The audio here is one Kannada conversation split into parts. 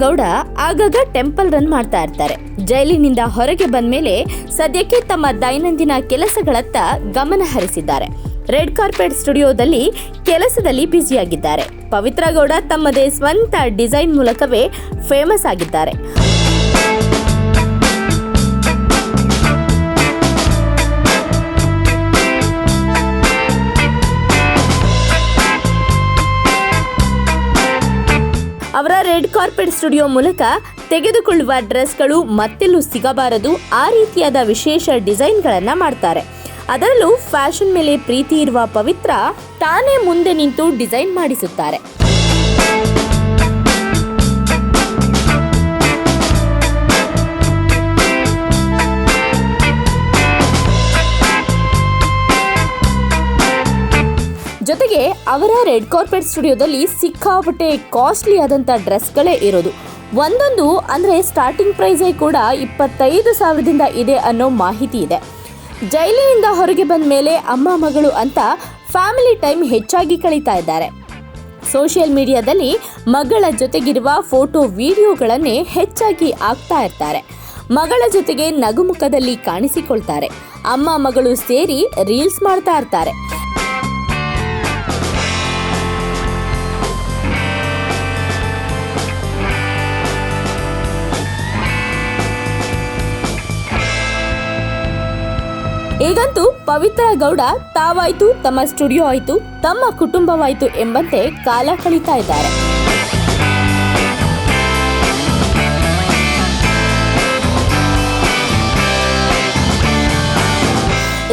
ಗೌಡ ಆಗಾಗ ಟೆಂಪಲ್ ರನ್ ಮಾಡ್ತಾ ಇರ್ತಾರೆ. ಜೈಲಿನಿಂದ ಹೊರಗೆ ಬಂದ್ಮೇಲೆ ಸದ್ಯಕ್ಕೆ ತಮ್ಮ ದೈನಂದಿನ ಕೆಲಸಗಳತ್ತ ಗಮನ ಹರಿಸಿದ್ದಾರೆ. ರೆಡ್ ಕಾರ್ಪೆಟ್ ಸ್ಟುಡಿಯೋದಲ್ಲಿ ಕೆಲಸದಲ್ಲಿ ಬ್ಯುಸಿಯಾಗಿದ್ದಾರೆ. ಪವಿತ್ರ ಗೌಡ ತಮ್ಮದೇ ಸ್ವಂತ ಡಿಸೈನ್ ಮೂಲಕವೇ ಫೇಮಸ್ ಆಗಿದ್ದಾರೆ. ಅವರ ರೆಡ್ ಕಾರ್ಪೆಟ್ ಸ್ಟುಡಿಯೋ ಮೂಲಕ ತೆಗೆದುಕೊಳ್ಳುವ ಡ್ರೆಸ್ಗಳು ಮತ್ತೆಲ್ಲೂ ಸಿಗಬಾರದು, ಆ ರೀತಿಯಾದ ವಿಶೇಷ ಡಿಸೈನ್ಗಳನ್ನು ಮಾಡ್ತಾರೆ. ಅದರಲ್ಲೂ ಫ್ಯಾಷನ್ ಮೇಲೆ ಪ್ರೀತಿ ಇರುವ ಪವಿತ್ರ ತಾನೇ ಮುಂದೆ ನಿಂತು ಡಿಸೈನ್ ಮಾಡಿಸುತ್ತಾರೆ. ಜೊತೆಗೆ ಅವರ ರೆಡ್ ಕಾರ್ಪೆಟ್ ಸ್ಟುಡಿಯೋದಲ್ಲಿ ಸಿಕ್ಕಾಪಟ್ಟೆ ಕಾಸ್ಟ್ಲಿ ಆದಂಥ ಡ್ರೆಸ್ಗಳೇ ಇರೋದು. ಒಂದೊಂದು ಅಂದರೆ ಸ್ಟಾರ್ಟಿಂಗ್ ಪ್ರೈಸೇ ಕೂಡ 25,000ದಿಂದ ಇದೆ ಅನ್ನೋ ಮಾಹಿತಿ ಇದೆ. ಜೈಲಿನಿಂದ ಹೊರಗೆ ಬಂದ ಮೇಲೆ ಅಮ್ಮ ಮಗಳು ಅಂತ ಫ್ಯಾಮಿಲಿ ಟೈಮ್ ಹೆಚ್ಚಾಗಿ ಕಳೀತಾ ಇದ್ದಾರೆ. ಸೋಷಿಯಲ್ ಮೀಡಿಯಾದಲ್ಲಿ ಮಗಳ ಜೊತೆಗಿರುವ ಫೋಟೋ ವಿಡಿಯೋಗಳನ್ನೇ ಹೆಚ್ಚಾಗಿ ಹಾಕ್ತಾ ಇರ್ತಾರೆ. ಮಗಳ ಜೊತೆಗೆ ನಗುಮುಖದಲ್ಲಿ ಕಾಣಿಸಿಕೊಳ್ತಾರೆ. ಅಮ್ಮ ಮಗಳು ಸೇರಿ ರೀಲ್ಸ್ ಮಾಡ್ತಾ ಇರ್ತಾರೆ. ಈಗಂತೂ ಪವಿತ್ರ ಗೌಡ ತಾವಾಯ್ತು, ತಮ್ಮ ಸ್ಟುಡಿಯೋ ಆಯ್ತು, ತಮ್ಮ ಕುಟುಂಬವಾಯ್ತು ಎಂಬಂತೆ ಕಾಲ ಕಳೀತಾ ಇದ್ದಾರೆ.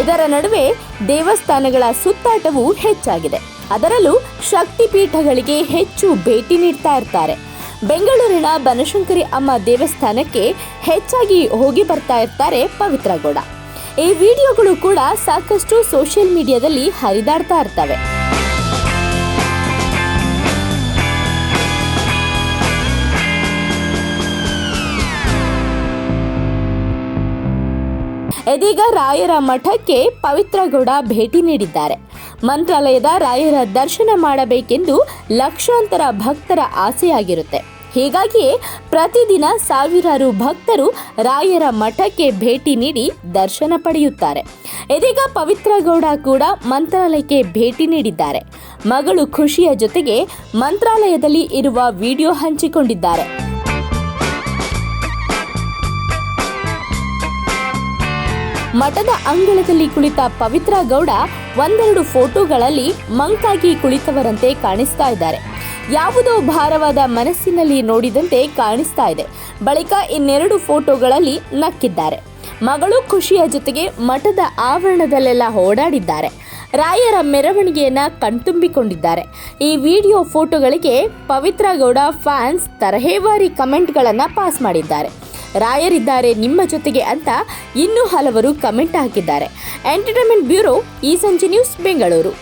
ಇದರ ನಡುವೆ ದೇವಸ್ಥಾನಗಳ ಸುತ್ತಾಟವೂ ಹೆಚ್ಚಾಗಿದೆ. ಅದರಲ್ಲೂ ಶಕ್ತಿಪೀಠಗಳಿಗೆ ಹೆಚ್ಚು ಭೇಟಿ ನೀಡ್ತಾ ಇರ್ತಾರೆ. ಬೆಂಗಳೂರಿನ ಬನಶಂಕರಿ ಅಮ್ಮ ದೇವಸ್ಥಾನಕ್ಕೆ ಹೆಚ್ಚಾಗಿ ಹೋಗಿ ಬರ್ತಾ ಇರ್ತಾರೆ ಪವಿತ್ರ ಗೌಡ. ಈ ವಿಡಿಯೋಗಳು ಕೂಡ ಸಾಕಷ್ಟು ಸೋಷಿಯಲ್ ಮೀಡಿಯಾದಲ್ಲಿ ಹರಿದಾಡ್ತಾ ಇರ್ತವೆ. ಇದೀಗ ರಾಯರ ಮಠಕ್ಕೆ ಪವಿತ್ರ ಗೌಡ ಭೇಟಿ ನೀಡಿದ್ದಾರೆ. ಮಂತ್ರಾಲಯದ ರಾಯರ ದರ್ಶನ ಮಾಡಬೇಕೆಂದು ಲಕ್ಷಾಂತರ ಭಕ್ತರ ಆಸೆಯಾಗಿರುತ್ತೆ. ಹೀಗಾಗಿಯೇ ಪ್ರತಿದಿನ ಸಾವಿರಾರು ಭಕ್ತರು ರಾಯರ ಮಠಕ್ಕೆ ಭೇಟಿ ನೀಡಿ ದರ್ಶನ ಪಡೆಯುತ್ತಾರೆ. ಇದೀಗ ಪವಿತ್ರ ಗೌಡ ಕೂಡ ಮಂತ್ರಾಲಯಕ್ಕೆ ಭೇಟಿ ನೀಡಿದ್ದಾರೆ. ಮಗಳು ಖುಷಿಯ ಜೊತೆಗೆ ಮಂತ್ರಾಲಯದಲ್ಲಿ ಇರುವ ವಿಡಿಯೋ ಹಂಚಿಕೊಂಡಿದ್ದಾರೆ. ಮಠದ ಅಂಗಳದಲ್ಲಿ ಕುಳಿತ ಪವಿತ್ರ ಗೌಡ ಒಂದೆರಡು ಫೋಟೋಗಳಲ್ಲಿ ಮಂಕಾಗಿ ಕುಳಿತವರಂತೆ ಕಾಣಿಸ್ತಾ ಇದ್ದಾರೆ. ಯಾವುದೋ ಭಾರವಾದ ಮನಸ್ಸಿನಲ್ಲಿ ನೋಡಿದಂತೆ ಕಾಣಿಸ್ತಾ ಇದೆ. ಬಳಿಕ ಇನ್ನೆರಡು ಫೋಟೋಗಳಲ್ಲಿ ನಕ್ಕಿದ್ದಾರೆ. ಮಗಳು ಖುಷಿಯ ಜೊತೆಗೆ ಮಠದ ಆವರಣದಲ್ಲೆಲ್ಲ ಓಡಾಡಿದ್ದಾರೆ. ರಾಯರ ಮೆರವಣಿಗೆಯನ್ನ ಕಣ್ತುಂಬಿಕೊಂಡಿದ್ದಾರೆ. ಈ video ಫೋಟೋಗಳಿಗೆ Pavithra Gowda fans ತರಹೇವಾರಿ ಕಮೆಂಟ್ಗಳನ್ನು pass ಮಾಡಿದ್ದಾರೆ. ರಾಯರಿದ್ದಾರೆ ನಿಮ್ಮ ಜೊತೆಗೆ ಅಂತ ಇನ್ನೂ ಹಲವರು ಕಮೆಂಟ್ ಹಾಕಿದ್ದಾರೆ. ಎಂಟರ್ಟೈನ್ಮೆಂಟ್ ಬ್ಯೂರೋ, ಈ ಸಂಜೆ ನ್ಯೂಸ್, ಬೆಂಗಳೂರು.